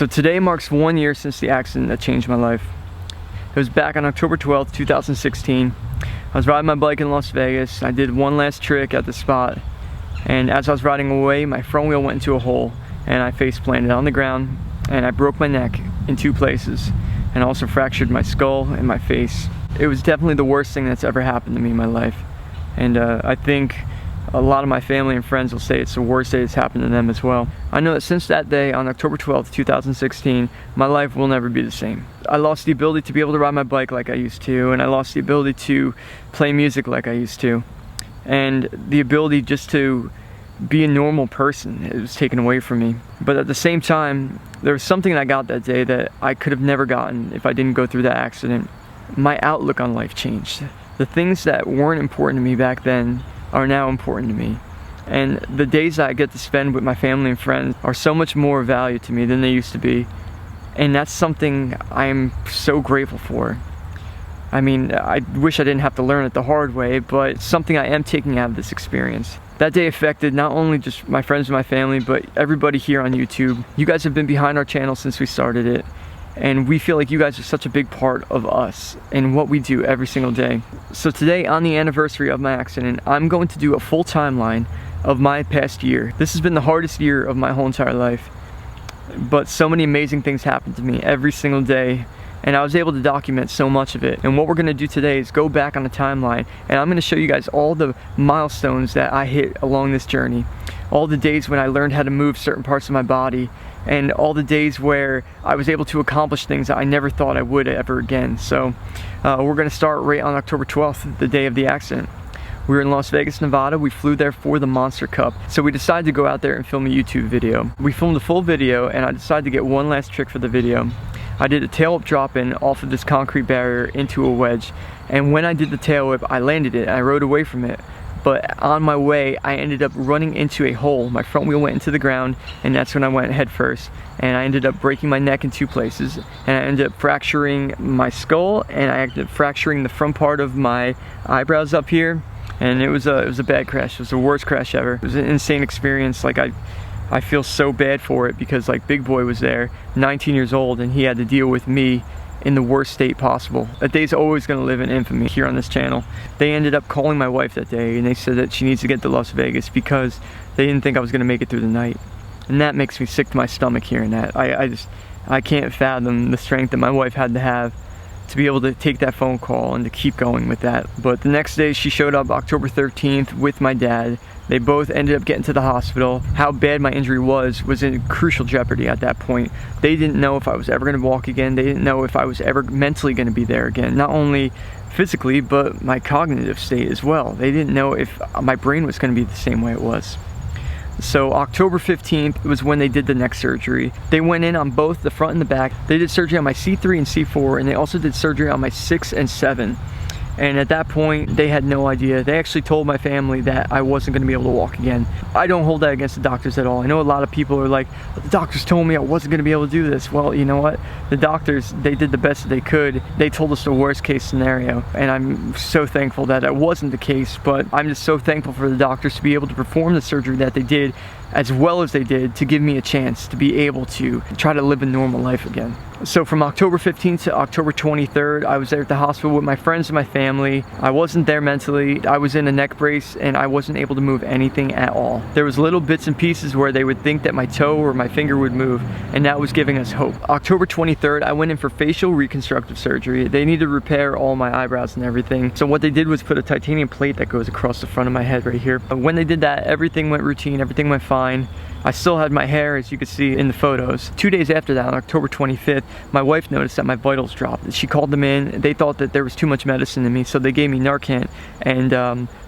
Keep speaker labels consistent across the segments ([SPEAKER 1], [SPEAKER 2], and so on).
[SPEAKER 1] So today marks 1 year since the accident that changed my life. It was back on October 12th, 2016. I was riding my bike in Las Vegas. I did one last trick at the spot, and as I was riding away, my front wheel went into a hole and I face planted on the ground, and I broke my neck in 2 places and also fractured my skull and my face. It was definitely the worst thing that's ever happened to me in my life, and I think a lot of my family and friends will say it's the worst day that's happened to them as well. I know that since that day on October 12th, 2016, my life will never be the same. I lost the ability to be able to ride my bike like I used to, and I lost the ability to play music like I used to, and the ability just to be a normal person. It was taken away from me. But at the same time, there was something I got that day that I could have never gotten if I didn't go through that accident. My outlook on life changed. The things that weren't important to me back then are now important to me. And the days that I get to spend with my family and friends are so much more value to me than they used to be. And that's something I'm so grateful for. I mean, I wish I didn't have to learn it the hard way, but it's something I am taking out of this experience. That day affected not only just my friends and my family, but everybody here on YouTube. You guys have been behind our channel since we started it, and we feel like you guys are such a big part of us and what we do every single day. So today, on the anniversary of my accident, I'm going to do a full timeline of my past year. This has been the hardest year of my whole entire life, but so many amazing things happened to me every single day, and I was able to document so much of it. And what we're going to do today is go back on the timeline, and I'm going to show you guys all the milestones that I hit along this journey, all the days when I learned how to move certain parts of my body, and all the days where I was able to accomplish things that I never thought I would ever again. So we're going to start right on October 12th, the day of the accident. We were in Las Vegas, Nevada. We flew there for the Monster Cup. So we decided to go out there and film a YouTube video. We filmed a full video, and I decided to get one last trick for the video. I did a tail whip drop-in off of this concrete barrier into a wedge, and when I did the tail whip, I landed it and I rode away from it. But on my way, I ended up running into a hole. My front wheel went into the ground, and that's when I went head first. And I ended up breaking my neck in 2 places, and I ended up fracturing my skull, and I ended up fracturing the front part of my eyebrows up here. And it was a bad crash. It was the worst crash ever. It was an insane experience. Like I feel so bad for it, because like Big Boy was there, 19 years old, and he had to deal with me in the worst state possible. That day's always gonna live in infamy here on this channel. They ended up calling my wife that day, and they said that she needs to get to Las Vegas because they didn't think I was gonna make it through the night. And that makes me sick to my stomach hearing that. I can't fathom the strength that my wife had to have to be able to take that phone call and to keep going with that. But the next day she showed up October 13th with my dad. They both ended up getting to the hospital. How bad my injury was in crucial jeopardy at that point. They didn't know if I was ever gonna walk again. They didn't know if I was ever mentally gonna be there again. Not only physically, but my cognitive state as well. They didn't know if my brain was gonna be the same way it was. So October 15th was when they did the neck surgery. They went in on both the front and the back. They did surgery on my C3 and C4, and they also did surgery on my 6 and 7. And at that point, they had no idea. They actually told my family that I wasn't gonna be able to walk again. I don't hold that against the doctors at all. I know a lot of people are like, the doctors told me I wasn't gonna be able to do this. Well, you know what? The doctors, they did the best that they could. They told us the worst case scenario. And I'm so thankful that it wasn't the case, but I'm just so thankful for the doctors to be able to perform the surgery that they did as well as they did to give me a chance to be able to try to live a normal life again. So from October 15th to October 23rd, I was there at the hospital with my friends and my family. I wasn't there mentally. I was in a neck brace, and I wasn't able to move anything at all. There was little bits and pieces where they would think that my toe or my finger would move, and that was giving us hope. October 23rd, I went in for facial reconstructive surgery. They needed to repair all my eyebrows and everything. So what they did was put a titanium plate that goes across the front of my head right here. But when they did that, everything went routine, everything went fine. I still had my hair, as you can see in the photos. 2 days after that, on October 25th, my wife noticed that my vitals dropped. She called them in. They thought that there was too much medicine in me, so they gave me Narcan, and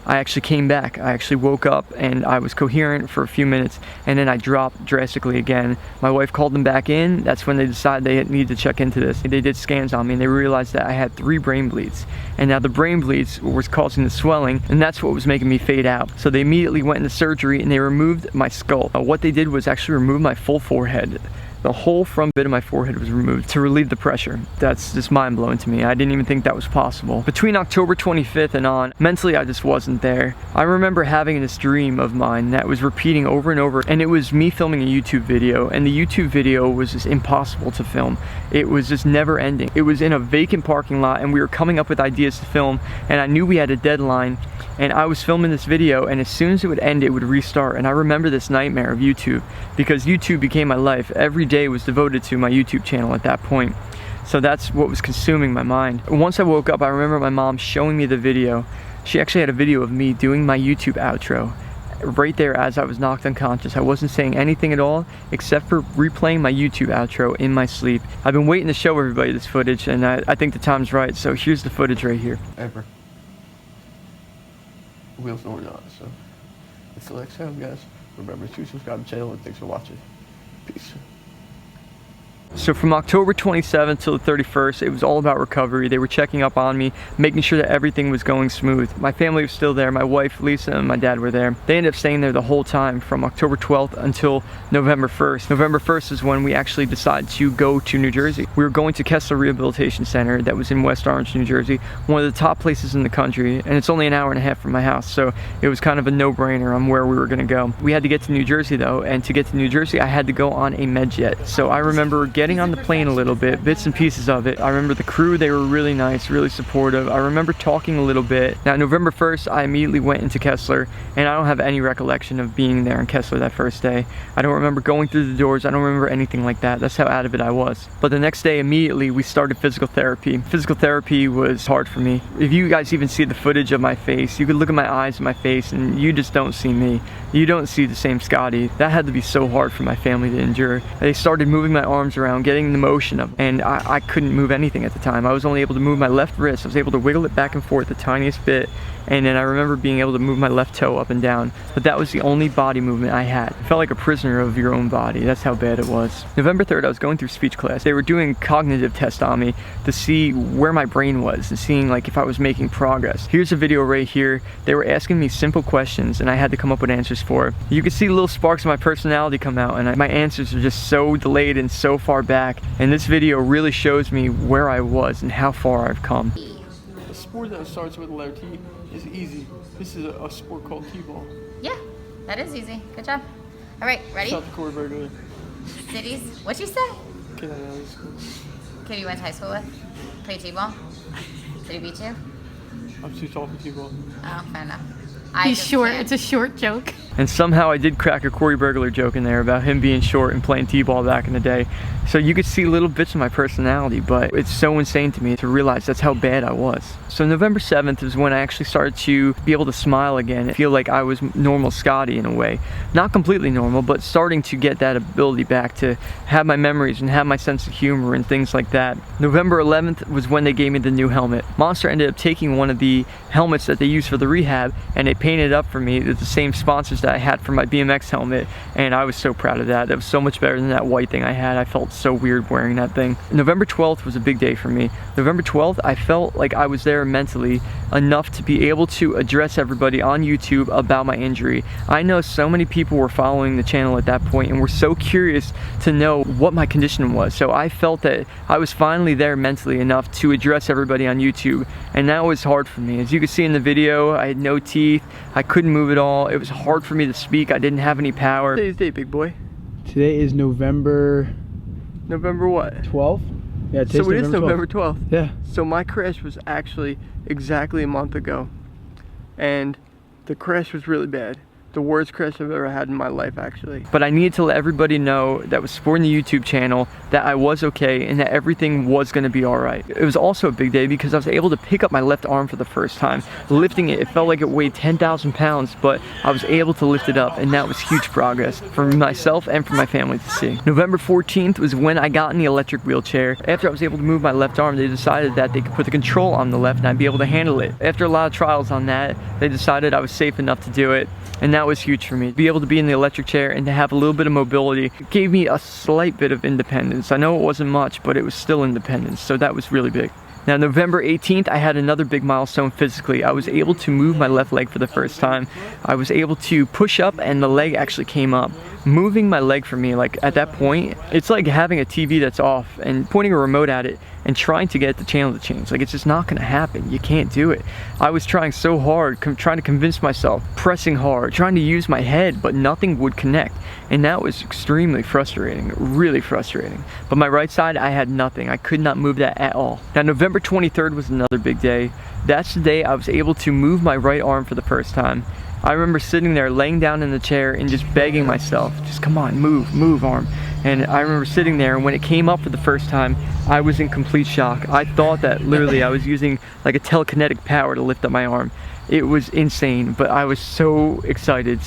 [SPEAKER 1] I actually came back. I actually woke up and I was coherent for a few minutes, and then I dropped drastically again. My wife called them back in. That's when they decided they needed to check into this. They did scans on me, and they realized that I had 3 brain bleeds. And now the brain bleeds was causing the swelling, and that's what was making me fade out. So they immediately went into surgery, and they removed my skull. What they did was actually remove my full forehead. The whole front bit of my forehead was removed to relieve the pressure. That's just mind-blowing to me. I didn't even think that was possible. Between October 25th and on, mentally I just wasn't there. I remember having this dream of mine that was repeating over and over, and it was me filming a YouTube video, and the YouTube video was just impossible to film. It was just never ending. It was in a vacant parking lot, and we were coming up with ideas to film, and I knew we had a deadline, and I was filming this video, and as soon as it would end, it would restart. And I remember this nightmare of YouTube, because YouTube became my life. Every day was devoted to my YouTube channel at that point. So that's what was consuming my mind. Once I woke up, I remember my mom showing me the video. She actually had a video of me doing my YouTube outro right there as I was knocked unconscious. I wasn't saying anything at all except for replaying my YouTube outro in my sleep. I've been waiting to show everybody this footage, and I think the time's right, so here's the footage right here.
[SPEAKER 2] Ever. Wheels don't on, so until next time, guys, remember to subscribe to the channel, and thanks for watching. Peace.
[SPEAKER 1] So from October 27th till the 31st, it was all about recovery. They were checking up on me, making sure that everything was going smooth. My family was still there. My wife, Lisa, and my dad were there. They ended up staying there the whole time from October 12th until November 1st. November 1st is when we actually decided to go to New Jersey. We were going to Kessler Rehabilitation Center that was in West Orange, New Jersey, one of the top places in the country, and it's only an hour and a half from my house, so it was kind of a no-brainer on where we were gonna go. We had to get to New Jersey though, and to get to New Jersey, I had to go on a med jet. So I remember getting on the plane a little bit, bits and pieces of it. I remember the crew, they were really nice, really supportive. I remember talking a little bit. Now, November 1st, I immediately went into Kessler, and I don't have any recollection of being there in Kessler that first day. I don't remember going through the doors. I don't remember anything like that. That's how out of it I was. But the next day, immediately, we started physical therapy. Physical therapy was hard for me. If you guys even see the footage of my face, you could look at my eyes and my face, and you just don't see me. You don't see the same Scotty. That had to be so hard for my family to endure. They started moving my arms around, getting the motion of, and I couldn't move anything at the time. I was only able to move my left wrist. I was able to wiggle it back and forth the tiniest bit, and then I remember being able to move my left toe up and down, but that was the only body movement I had. I felt like a prisoner of your own body. That's how bad it was. November 3rd, I was going through speech class. They were doing cognitive tests on me to see where my brain was and seeing like if I was making progress. Here's a video right here. They were asking me simple questions, and I had to come up with answers for it. You could see little sparks of my personality come out, and my answers are just so delayed and so far back, and this video really shows me where I was and how far I've come.
[SPEAKER 2] A sport that starts with the letter T is easy. This is a sport called T-ball.
[SPEAKER 3] Yeah, that is easy. Good job. All right, ready?
[SPEAKER 2] South Dakota burglar.
[SPEAKER 3] Cities. What'd you say?
[SPEAKER 2] Kid out of high school.
[SPEAKER 3] Kid you went to high school with? Play T-ball? Did he beat you?
[SPEAKER 2] I'm too tall for T-ball.
[SPEAKER 3] Oh, fair enough.
[SPEAKER 4] He's short. It's a short joke.
[SPEAKER 1] And somehow I did crack a Corey Burglar joke in there about him being short and playing T-ball back in the day. So you could see little bits of my personality, but it's so insane to me to realize that's how bad I was. So November 7th is when I actually started to be able to smile again and feel like I was normal Scotty in a way. Not completely normal, but starting to get that ability back to have my memories and have my sense of humor and things like that. November 11th was when they gave me the new helmet. Monster ended up taking one of the helmets that they use for the rehab, and they painted it up for me. It's the same sponsors that I had for my BMX helmet, and I was so proud of that. That was so much better than that white thing I had. I felt so weird wearing that thing. November 12th was a big day for me. November 12th, I felt like I was there mentally enough to be able to address everybody on YouTube about my injury. I know so many people were following the channel at that point and were so curious to know what my condition was. So I felt that I was finally there mentally enough to address everybody on YouTube, and that was hard for me. As you can see in the video, I had no teeth. I couldn't move at all. It was hard for me to speak. I didn't have any power. Today's date, big boy.
[SPEAKER 5] Today is November
[SPEAKER 1] what?
[SPEAKER 5] 12th? Yeah,
[SPEAKER 1] So it is November 12th.
[SPEAKER 5] Yeah.
[SPEAKER 1] So my crash was actually exactly a month ago, and the crash was really bad. The worst crash I've ever had in my life, actually. But I needed to let everybody know that was supporting the YouTube channel that I was okay and that everything was gonna be all right. It was also a big day because I was able to pick up my left arm for the first time. Lifting it, it felt like it weighed 10,000 pounds, but I was able to lift it up, and that was huge progress for myself and for my family to see. November 14th was when I got in the electric wheelchair. After I was able to move my left arm, they decided that they could put the control on the left and I'd be able to handle it. After a lot of trials on that, they decided I was safe enough to do it, and that was huge for me. To be able to be in the electric chair and to have a little bit of mobility gave me a slight bit of independence. I know it wasn't much, but it was still independence, so that was really big. Now November 18th, I had another big milestone physically. I was able to move my left leg for the first time. I was able to push up and the leg actually came up. Moving my leg for me, like at that point, it's like having a TV that's off and pointing a remote at it and trying to get the channel to change. Like, it's just not gonna happen. You can't do it. I was trying so hard, trying to convince myself, pressing hard, trying to use my head, but nothing would connect. And that was extremely frustrating, really frustrating. But my right side, I had nothing. I could not move that at all. Now, November 23rd was another big day. That's the day I was able to move my right arm for the first time. I remember sitting there, laying down in the chair and just begging myself, just come on, move arm. And I remember sitting there, and when it came up for the first time, I was in complete shock. I thought that literally I was using like a telekinetic power to lift up my arm. It was insane, but I was so excited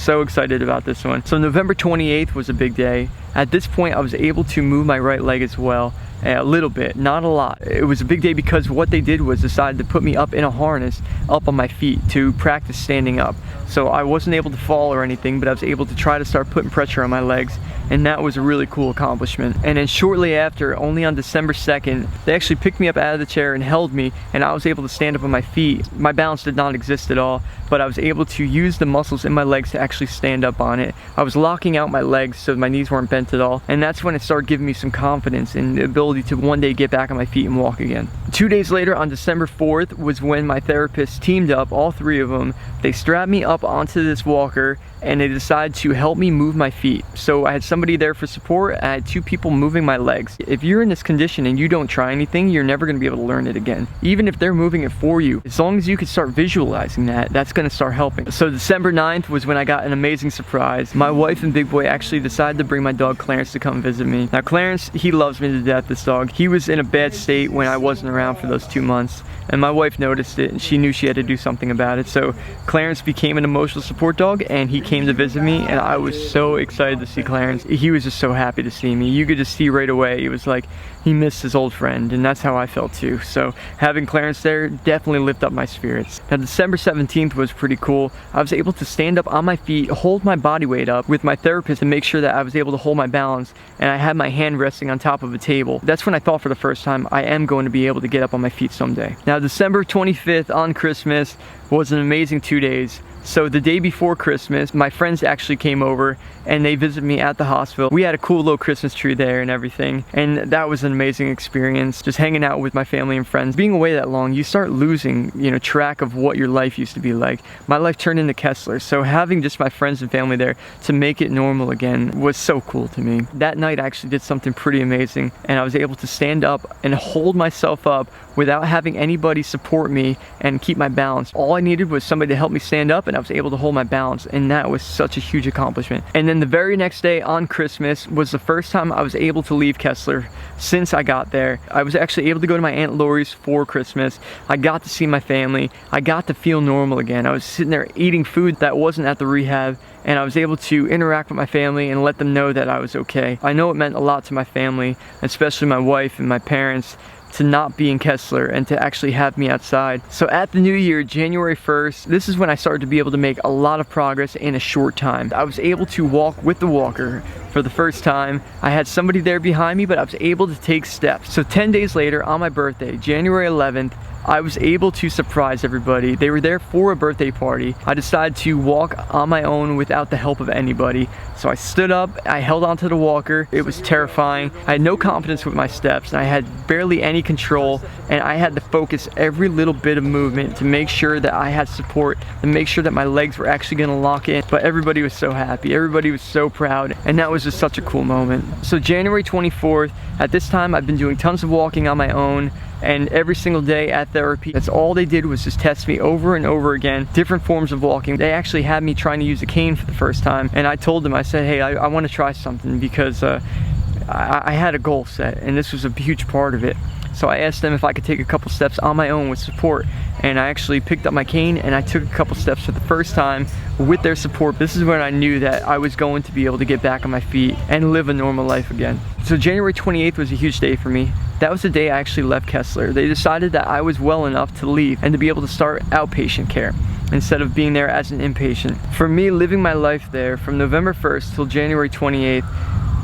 [SPEAKER 1] about this one. So November 28th was a big day. At this point, I was able to move my right leg as well. A little bit, not a lot. It was a big day because what they did was decide to put me up in a harness up on my feet to practice standing up. So I wasn't able to fall or anything, but I was able to try to start putting pressure on my legs, and that was a really cool accomplishment. And then shortly after, only on December 2nd, they actually picked me up out of the chair and held me, and I was able to stand up on my feet. My balance did not exist at all, but I was able to use the muscles in my legs to actually stand up on it. I was locking out my legs so my knees weren't bent at all, and that's when it started giving me some confidence and the ability to one day get back on my feet and walk again. 2 days later, on December 4th, was when my therapist teamed up, all three of them. They strapped me up onto this walker and they decided to help me move my feet. So I had somebody there for support. I had two people moving my legs. If you're in this condition and you don't try anything, you're never going to be able to learn it again. Even if they're moving it for you, as long as you can start visualizing that, that's going to start helping. So December 9th was when I got an amazing surprise. My wife and Big Boy actually decided to bring my dog Clarence to come visit me. Now Clarence, he loves me to death, this dog. He was in a bad state when I wasn't around for those 2 months, and my wife noticed it and she knew she had to do something about it. So Clarence became an emotional support dog and he came to visit me, and I was so excited to see Clarence. He was just so happy to see me. You could just see right away, it was like he missed his old friend, and that's how I felt too. So having Clarence there definitely lifted up my spirits. Now December 17th was pretty cool. I was able to stand up on my feet, hold my body weight up with my therapist to make sure that I was able to hold my balance, and I had my hand resting on top of a table. That's when I thought for the first time I am going to be able to get up on my feet someday. Now December 25th on Christmas was an amazing 2 days. So the day before Christmas, my friends actually came over and they visited me at the hospital. We had a cool little Christmas tree there and everything, and that was an amazing experience, just hanging out with my family and friends. Being away that long, you start losing, track of what your life used to be like. My life turned into Kessler, so having just my friends and family there to make it normal again was so cool to me. That night I actually did something pretty amazing, and I was able to stand up and hold myself up without having anybody support me and keep my balance. All I needed was somebody to help me stand up, and I was able to hold my balance, and that was such a huge accomplishment. And then the very next day on Christmas was the first time I was able to leave Kessler since I got there. I was actually able to go to my Aunt Lori's for Christmas. I got to see my family. I got to feel normal again. I was sitting there eating food that wasn't at the rehab, and I was able to interact with my family and let them know that I was okay. I know it meant a lot to my family, especially my wife and my parents, to not be in Kessler and to actually have me outside. So at the new year, January 1st, this is when I started to be able to make a lot of progress in a short time. I was able to walk with the walker for the first time. I had somebody there behind me, but I was able to take steps. So 10 days later, on my birthday, January 11th, I was able to surprise everybody. They were there for a birthday party. I decided to walk on my own without the help of anybody. So I stood up, I held onto the walker. It was terrifying. I had no confidence with my steps, and I had barely any control, and I had to focus every little bit of movement to make sure that I had support, and make sure that my legs were actually gonna lock in. But everybody was so happy, everybody was so proud, and that was just such a cool moment. So January 24th, at this time I've been doing tons of walking on my own, and every single day at therapy, that's all they did was just test me over and over again, different forms of walking. They actually had me trying to use a cane for the first time, and I told them, I said, hey, I want to try something, because I had a goal set, and this was a huge part of it. So I asked them if I could take a couple steps on my own with support, and I actually picked up my cane and I took a couple steps for the first time with their support. This is when I knew that I was going to be able to get back on my feet and live a normal life again. So January 28th was a huge day for me. That was the day I actually left Kessler. They decided that I was well enough to leave and to be able to start outpatient care instead of being there as an inpatient. For me, living my life there from November 1st till January 28th,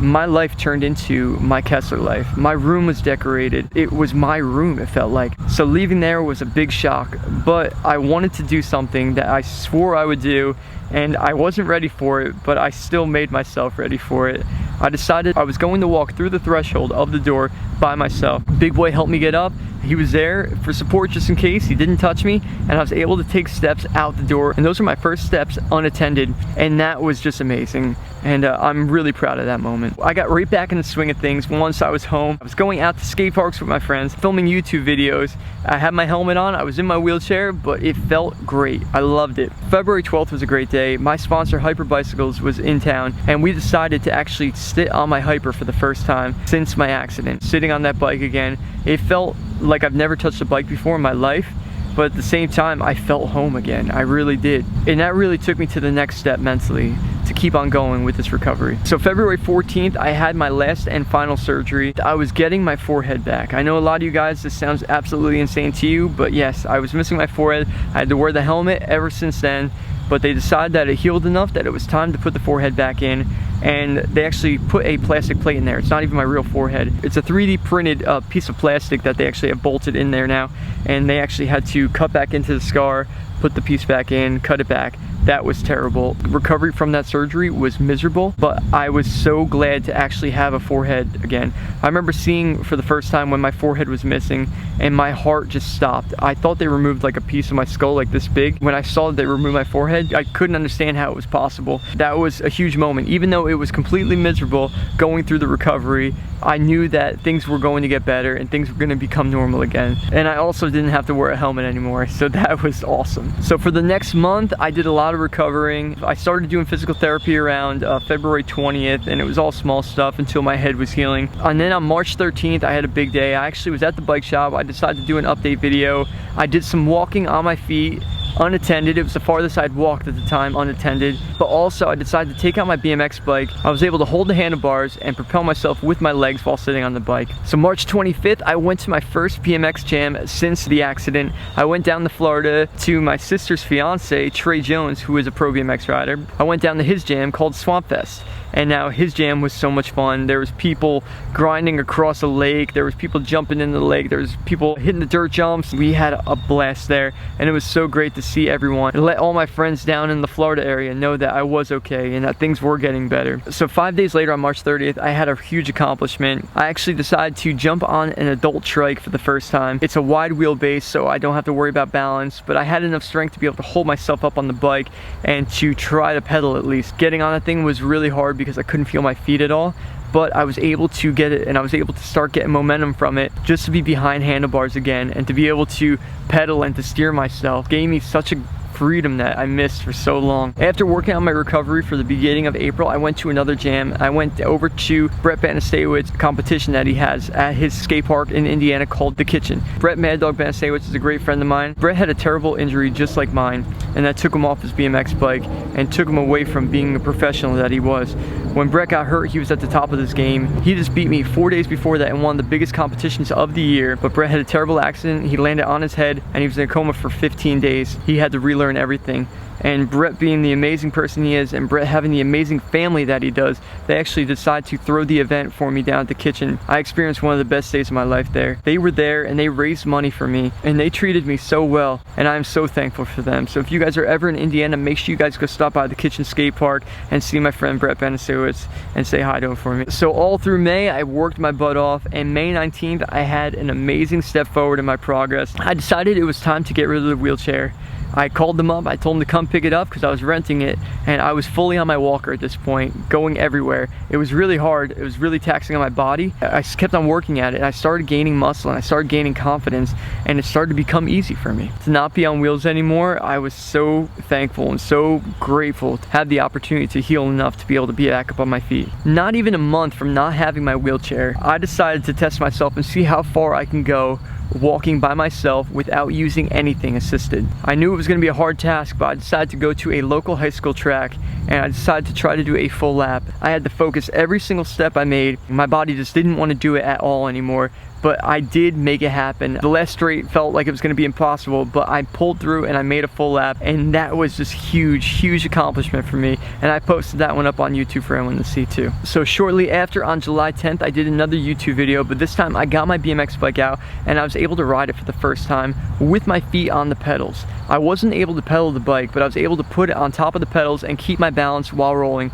[SPEAKER 1] my life turned into my Kessler life. My room was decorated. It was my room, it felt like. So leaving there was a big shock, but I wanted to do something that I swore I would do, and I wasn't ready for it, but I still made myself ready for it. I decided I was going to walk through the threshold of the door by myself. Big boy helped me get up. He was there for support just in case. He didn't touch me, and I was able to take steps out the door, and those were my first steps unattended, and that was just amazing. And I'm really proud of that moment. I got right back in the swing of things once I was home. I was going out to skate parks with my friends, filming YouTube videos. I had my helmet on, I was in my wheelchair, but it felt great. I loved it. February 12th was a great day. My sponsor, Hyper Bicycles, was in town, and we decided to actually sit on my Hyper for the first time since my accident. Sitting on that bike again, it felt like I've never touched a bike before in my life, but at the same time, I felt home again. I really did. And that really took me to the next step mentally to keep on going with this recovery. So February 14th, I had my last and final surgery. I was getting my forehead back. I know a lot of you guys, this sounds absolutely insane to you, but yes, I was missing my forehead. I had to wear the helmet ever since then, but they decided that it healed enough that it was time to put the forehead back in, and they actually put a plastic plate in there. It's not even my real forehead. It's a 3D printed piece of plastic that they actually have bolted in there now, and they actually had to cut back into the scar, put the piece back in, cut it back. That was terrible. Recovery from that surgery was miserable, but I was so glad to actually have a forehead again. I remember seeing for the first time when my forehead was missing, and my heart just stopped. I thought they removed like a piece of my skull like this big. When I saw that they removed my forehead, I couldn't understand how it was possible. That was a huge moment. Even though it was completely miserable going through the recovery, I knew that things were going to get better and things were going to become normal again. And I also didn't have to wear a helmet anymore, so that was awesome. So for the next month, I did a lot of recovering. I started doing physical therapy around February 20th, and it was all small stuff until my head was healing. And then on March 13th, I had a big day. I actually was at the bike shop. I decided to do an update video. I did some walking on my feet, unattended. It was the farthest I'd walked at the time, unattended. But also I decided to take out my BMX bike. I was able to hold the handlebars and propel myself with my legs while sitting on the bike. So March 25th, I went to my first BMX jam since the accident. I went down to Florida to my sister's fiance, Trey Jones, who is a pro BMX rider. I went down to his jam called Swamp Fest. And now his jam was so much fun. There was people grinding across a lake. There was people jumping into the lake. There was people hitting the dirt jumps. We had a blast there, and it was so great to see everyone and let all my friends down in the Florida area know that I was okay and that things were getting better. So 5 days later on March 30th, I had a huge accomplishment. I actually decided to jump on an adult trike for the first time. It's a wide wheelbase, so I don't have to worry about balance, but I had enough strength to be able to hold myself up on the bike and to try to pedal at least. Getting on that thing was really hard because I couldn't feel my feet at all, but I was able to get it, and I was able to start getting momentum from it just to be behind handlebars again and to be able to pedal and to steer myself gave me such a freedom that I missed for so long. After working on my recovery for the beginning of April, I went to another jam. I went over to Brett Banastewicz's competition that he has at his skate park in Indiana called The Kitchen. Brett Mad Dog Banastewicz is a great friend of mine. Brett had a terrible injury just like mine, and that took him off his BMX bike and took him away from being the professional that he was. When Brett got hurt, he was at the top of his game. He just beat me 4 days before that in one of the biggest competitions of the year, but Brett had a terrible accident. He landed on his head and he was in a coma for 15 days. He had to relearn everything. And Brett being the amazing person he is, and Brett having the amazing family that he does, they actually decided to throw the event for me down at the kitchen. I experienced one of the best days of my life there. They were there and they raised money for me, and they treated me so well, and I'm so thankful for them. So if you guys are ever in Indiana, make sure you guys go stop by the Kitchen Skate Park and see my friend Brett Banastewicz's and say hi to him for me. So all through May, I worked my butt off, and May 19th, I had an amazing step forward in my progress. I decided it was time to get rid of the wheelchair. I called them up, I told them to come pick it up because I was renting it, and I was fully on my walker at this point, going everywhere. It was really hard, it was really taxing on my body. I just kept on working at it, and I started gaining muscle, and I started gaining confidence, and it started to become easy for me. To not be on wheels anymore, I was so thankful and so grateful to have the opportunity to heal enough to be able to be back up on my feet. Not even a month from not having my wheelchair, I decided to test myself and see how far I can go walking by myself without using anything assisted. I knew it was going to be a hard task, but I decided to go to a local high school track, and I decided to try to do a full lap. I had to focus every single step I made. My body just didn't want to do it at all anymore, but I did make it happen. The last straight felt like it was going to be impossible, but I pulled through and I made a full lap, and that was just huge accomplishment for me, and I posted that one up on YouTube for everyone to see too. So shortly after, on July 10th, I did another YouTube video, but this time I got my BMX bike out and I was able to ride it for the first time with my feet on the pedals. I wasn't able to pedal the bike, but I was able to put it on top of the pedals and keep my balance while rolling.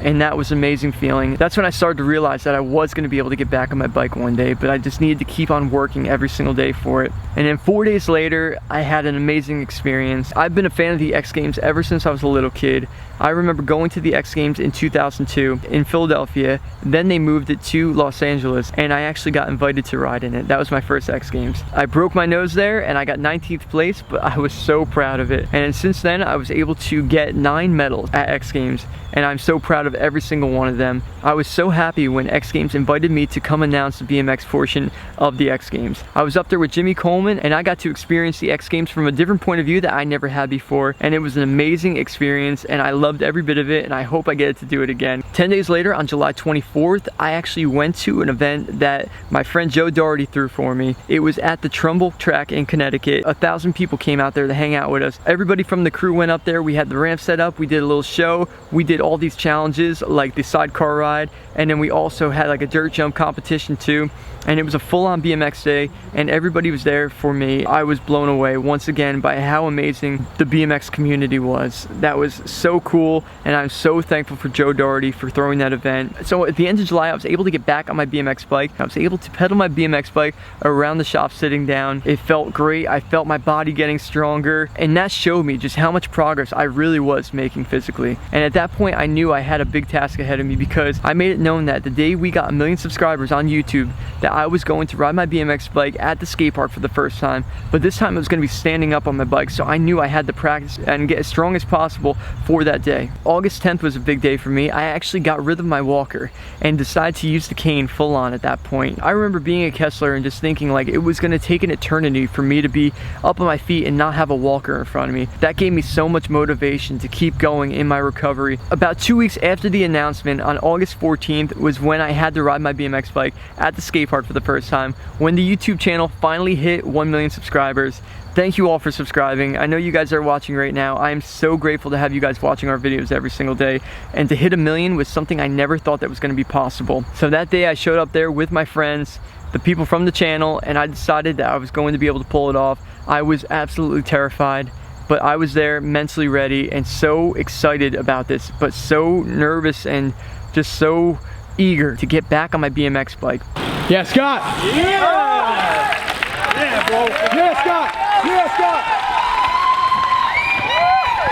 [SPEAKER 1] And that was an amazing feeling. That's when I started to realize that I was going to be able to get back on my bike one day, but I just needed to keep on working every single day for it. And then 4 days later, I had an amazing experience. I've been a fan of the X Games ever since I was a little kid. I remember going to the X Games in 2002 in Philadelphia. Then they moved it to Los Angeles, and I actually got invited to ride in it. That was my first X Games. I broke my nose there and I got 19th place, but I was so proud of it. And since then, I was able to get 9 medals at X Games, and I'm so proud of every single one of them. I was so happy when X Games invited me to come announce the BMX portion of the X Games. I was up there with Jimmy Coleman, and I got to experience the X Games from a different point of view that I never had before, and it was an amazing experience, and I loved every bit of it, and I hope I get to do it again. 10 days later, on July 24th, I actually went to an event that my friend Joe Doherty threw for me. It was at the Trumbull track in Connecticut. 1,000 people came out there to hang out with us. Everybody from the crew went up there. We had the ramp set up, we did a little show, we did all these challenges like the sidecar ride, and then we also had like a dirt jump competition too. And it was a full-on BMX day, and everybody was there for me. I was blown away once again by how amazing the BMX community was. That was so cool, and I'm so thankful for Joe Doherty for throwing that event. So at the end of July, I was able to get back on my BMX bike. I was able to pedal my BMX bike around the shop sitting down. It felt great. I felt my body getting stronger, and that showed me just how much progress I really was making physically. And at that point, I knew I had a big task ahead of me, because I made it known that the day we got 1 million subscribers on YouTube, that I was going to ride my BMX bike at the skate park for the first time, but this time it was going to be standing up on my bike, so I knew I had to practice and get as strong as possible for that day. August 10th was a big day for me. I actually got rid of my walker and decided to use the cane full on at that point. I remember being at Kessler and just thinking like it was going to take an eternity for me to be up on my feet and not have a walker in front of me. That gave me so much motivation to keep going in my recovery. About 2 weeks after the announcement, on August 14th, was when I had to ride my BMX bike at the skate park for the first time, when the YouTube channel finally hit 1 million subscribers. Thank you all for subscribing. I know you guys are watching right now. I am so grateful to have you guys watching our videos every single day, and to hit 1 million was something I never thought that was going to be possible. So that day I showed up there with my friends, the people from the channel, and I decided that I was going to be able to pull it off. I was absolutely terrified, but I was there mentally ready and so excited about this, but so nervous and just so eager to get back on my BMX bike.
[SPEAKER 5] Yeah, Scott! Yeah! Yeah, bro! Yeah, Scott! Yeah, Scott!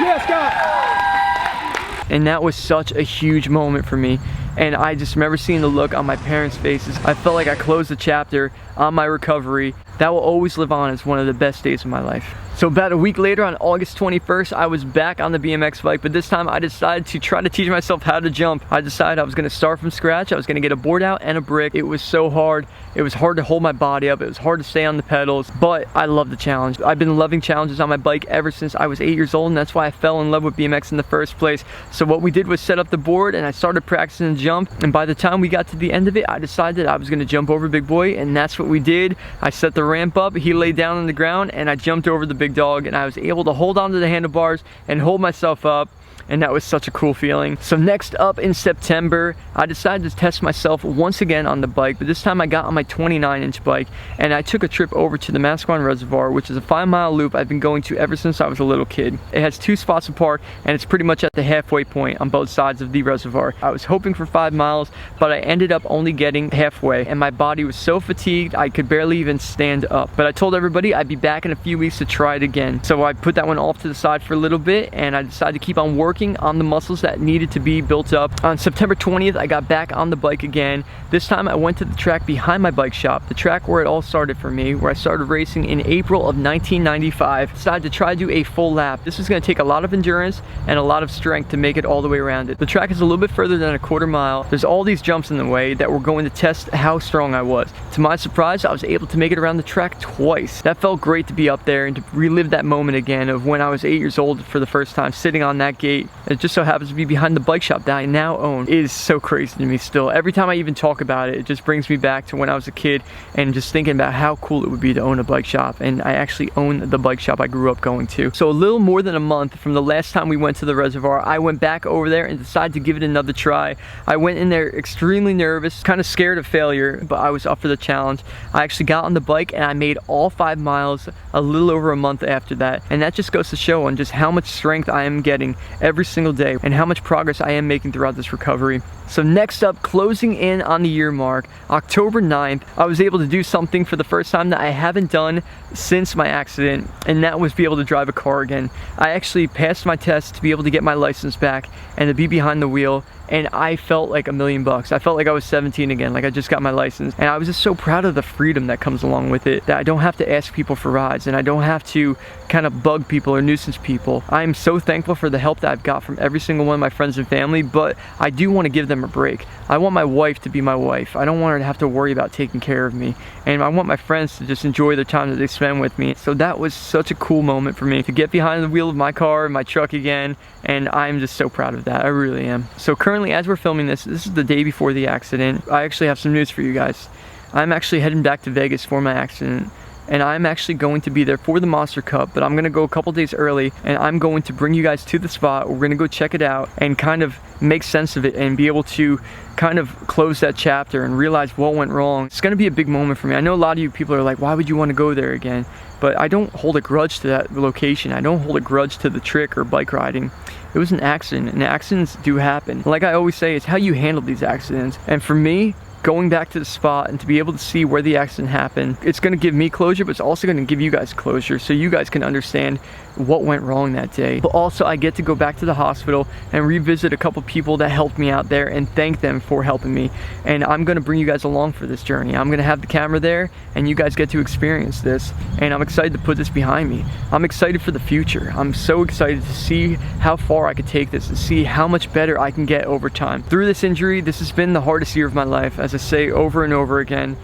[SPEAKER 5] Yeah, Scott!
[SPEAKER 1] And that was such a huge moment for me. And I just remember seeing the look on my parents' faces. I felt like I closed the chapter on my recovery. That will always live on as one of the best days of my life. So about a week later, on August 21st, I was back on the BMX bike, but this time I decided to try to teach myself how to jump. I decided I was gonna start from scratch. I was gonna get a board out and a brick. It was so hard. It was hard to hold my body up. It was hard to stay on the pedals, but I love the challenge. I've been loving challenges on my bike ever since I was 8 years old, and that's why I fell in love with BMX in the first place. So what we did was set up the board, and I started practicing to jump, and by the time we got to the end of it, I decided I was gonna jump over Big Boy, and that's what we did. I set the ramp up, he laid down on the ground, and I jumped over the big dog, and I was able to hold onto the handlebars and hold myself up, and that was such a cool feeling. So next up in September, I decided to test myself once again on the bike, but this time I got on my 29-inch bike, and I took a trip over to the Masquan Reservoir, which is a 5-mile loop I've been going to ever since I was a little kid. It has 2 spots apart, and it's pretty much at the halfway point on both sides of the reservoir. I was hoping for 5 miles, but I ended up only getting halfway, and my body was so fatigued I could barely even stand up. But I told everybody I'd be back in a few weeks to try it again. So I put that one off to the side for a little bit, and I decided to keep on working on the muscles that needed to be built up. On September 20th, I got back on the bike again. This time I went to the track behind my bike shop, the track where it all started for me, where I started racing in April of 1995. Decided to try to do a full lap. This was going to take a lot of endurance and a lot of strength to make it all the way around it. The track is a little bit further than a quarter mile. There's all these jumps in the way that were going to test how strong I was. To my surprise, I was able to make it around the track twice. That felt great to be up there and to relive that moment again of when I was 8 years old for the first time, sitting on that gate accident. It just so happens to be behind the bike shop that I now own. It is so crazy to me still. Every time I even talk about it, it just brings me back to when I was a kid and just thinking about how cool it would be to own a bike shop. And I actually own the bike shop I grew up going to. So a little more than a month from the last time we went to the reservoir, I went back over there and decided to give it another try. I went in there extremely nervous, kind of scared of failure, but I was up for the challenge. I actually got on the bike and I made all 5 miles a little over a month after that. And that just goes to show on just how much strength I am getting every single day and how much progress I am making throughout this recovery. So next up, closing in on the year mark, October 9th, I was able to do something for the first time that I haven't done since my accident, and that was be able to drive a car again. I actually passed my test to be able to get my license back and to be behind the wheel, and I felt like $1,000,000. I felt like I was 17 again, like I just got my license. And I was just so proud of the freedom that comes along with it, that I don't have to ask people for rides and I don't have to kind of bug people or nuisance people. I'm so thankful for the help that I've got from every single one of my friends and family, but I do want to give them a break. I want my wife to be my wife. I don't want her to have to worry about taking care of me. And I want my friends to just enjoy the time that they spend with me. So that was such a cool moment for me to get behind the wheel of my car, my truck again, and I'm just so proud of that. I really am. So currently, as we're filming this is the day before the accident. I actually have some news for you guys. I'm actually heading back to Vegas for my accident, and I'm actually going to be there for the Monster Cup, but I'm gonna go a couple days early and I'm going to bring you guys to the spot. We're gonna go check it out and kind of make sense of it and be able to kind of close that chapter and realize what went wrong. It's gonna be a big moment for me. I know a lot of you people are like, why would you want to go there again? But I don't hold a grudge to that location. I don't hold a grudge to the trick or bike riding. It was an accident, and accidents do happen. Like I always say, it's how you handle these accidents. And for me, going back to the spot and to be able to see where the accident happened, it's going to give me closure, but it's also going to give you guys closure so you guys can understand what went wrong that day. But also I get to go back to the hospital and revisit a couple people that helped me out there and thank them for helping me. And I'm going to bring you guys along for this journey. I'm going to have the camera there and you guys get to experience this, and I'm excited to put this behind me. I'm excited for the future. I'm so excited to see how far I could take this and see how much better I can get over time. Through this injury, this has been the hardest year of my life, as I say over and over again,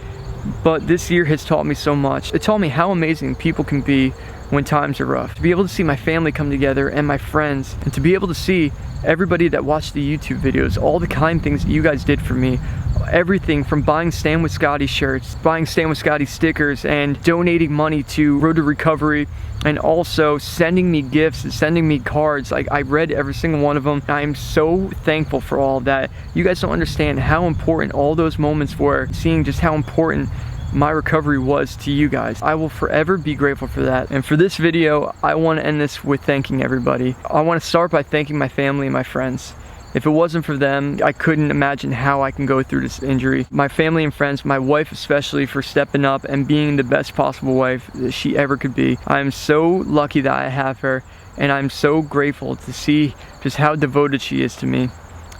[SPEAKER 1] but this year has taught me so much. It taught me how amazing people can be when times are rough. To be able to see my family come together and my friends, and to be able to see everybody that watched the YouTube videos, all the kind things that you guys did for me, everything from buying Stand With Scotty shirts, buying Stand With Scotty stickers, and donating money to Road to Recovery, and also sending me gifts and sending me cards. Like, I read every single one of them. I am so thankful for all of that. You guys don't understand how important all those moments were, seeing just how important my recovery was to you guys. I will forever be grateful for that. And for this video, I want to end this with thanking everybody. I want to start by thanking my family and my friends. If it wasn't for them, I couldn't imagine how I can go through this injury. My family and friends, my wife especially, for stepping up and being the best possible wife that she ever could be. I'm so lucky that I have her, and I'm so grateful to see just how devoted she is to me.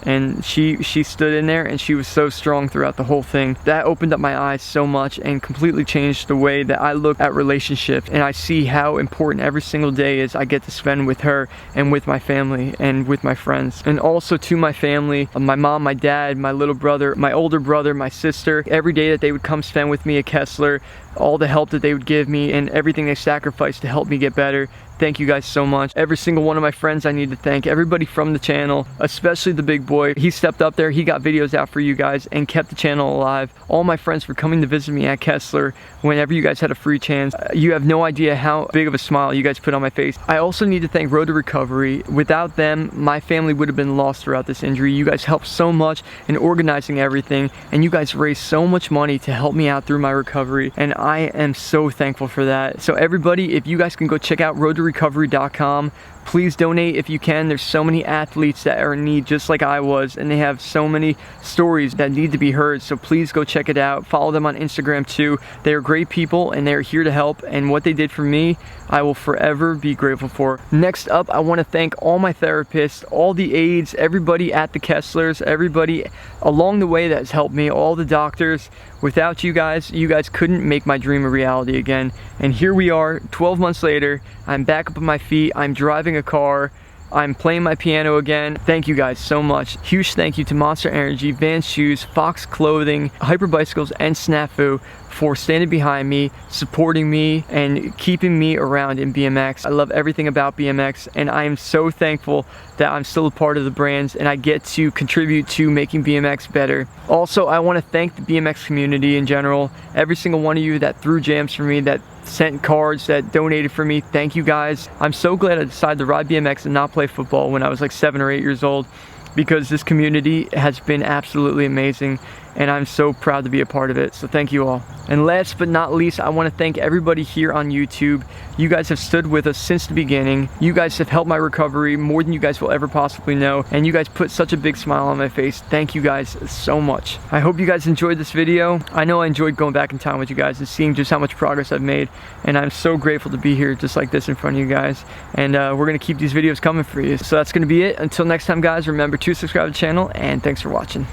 [SPEAKER 1] And she stood in there and she was so strong throughout the whole thing. That opened up my eyes so much and completely changed the way that I look at relationships, and I see how important every single day is I get to spend with her and with my family and with my friends. And also to my family, my mom, my dad, my little brother, my older brother, my sister, every day that they would come spend with me at Kessler, all the help that they would give me and everything they sacrificed to help me get better. Thank you guys so much. Every single one of my friends I need to thank. Everybody from the channel, especially the big boy. He stepped up there, he got videos out for you guys and kept the channel alive. All my friends for coming to visit me at Kessler whenever you guys had a free chance. You have no idea how big of a smile you guys put on my face. I also need to thank Road to Recovery. Without them, my family would have been lost throughout this injury. You guys helped so much in organizing everything, and you guys raised so much money to help me out through my recovery, and I am so thankful for that. So everybody, if you guys can go check out roadtorecovery.com, please donate if you can. There's so many athletes that are in need just like I was, and they have so many stories that need to be heard, so please go check it out. Follow them on Instagram too. They are great people and they're here to help, and what they did for me, I will forever be grateful for. Next up, I want to thank all my therapists, all the aides, everybody at the Kesslers, everybody along the way that has helped me, all the doctors. Without you guys couldn't make my dream a reality again. And here we are, 12 months later, I'm back up on my feet, I'm driving a car, I'm playing my piano again. Thank you guys so much. Huge thank you to Monster Energy, Vans Shoes, Fox Clothing, Hyper Bicycles, and Snafu for standing behind me, supporting me, and keeping me around in BMX. I love everything about BMX, and I am so thankful that I'm still a part of the brands and I get to contribute to making BMX better. Also, I want to thank the BMX community in general. Every single one of you that threw jams for me, that sent cards, that donated for me, thank you guys. I'm so glad I decided to ride BMX and not play football when I was like 7 or 8 years old, because this community has been absolutely amazing and I'm so proud to be a part of it. So thank you all. And last but not least, I want to thank everybody here on YouTube. You guys have stood with us since the beginning. You guys have helped my recovery more than you guys will ever possibly know, and you guys put such a big smile on my face. Thank you guys so much. I hope you guys enjoyed this video. I know I enjoyed going back in time with you guys and seeing just how much progress I've made, and I'm so grateful to be here just like this in front of you guys. And we're gonna keep these videos coming for you. So that's gonna be it. Until next time, guys, remember to subscribe to the channel, and thanks for watching.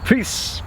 [SPEAKER 1] Peace.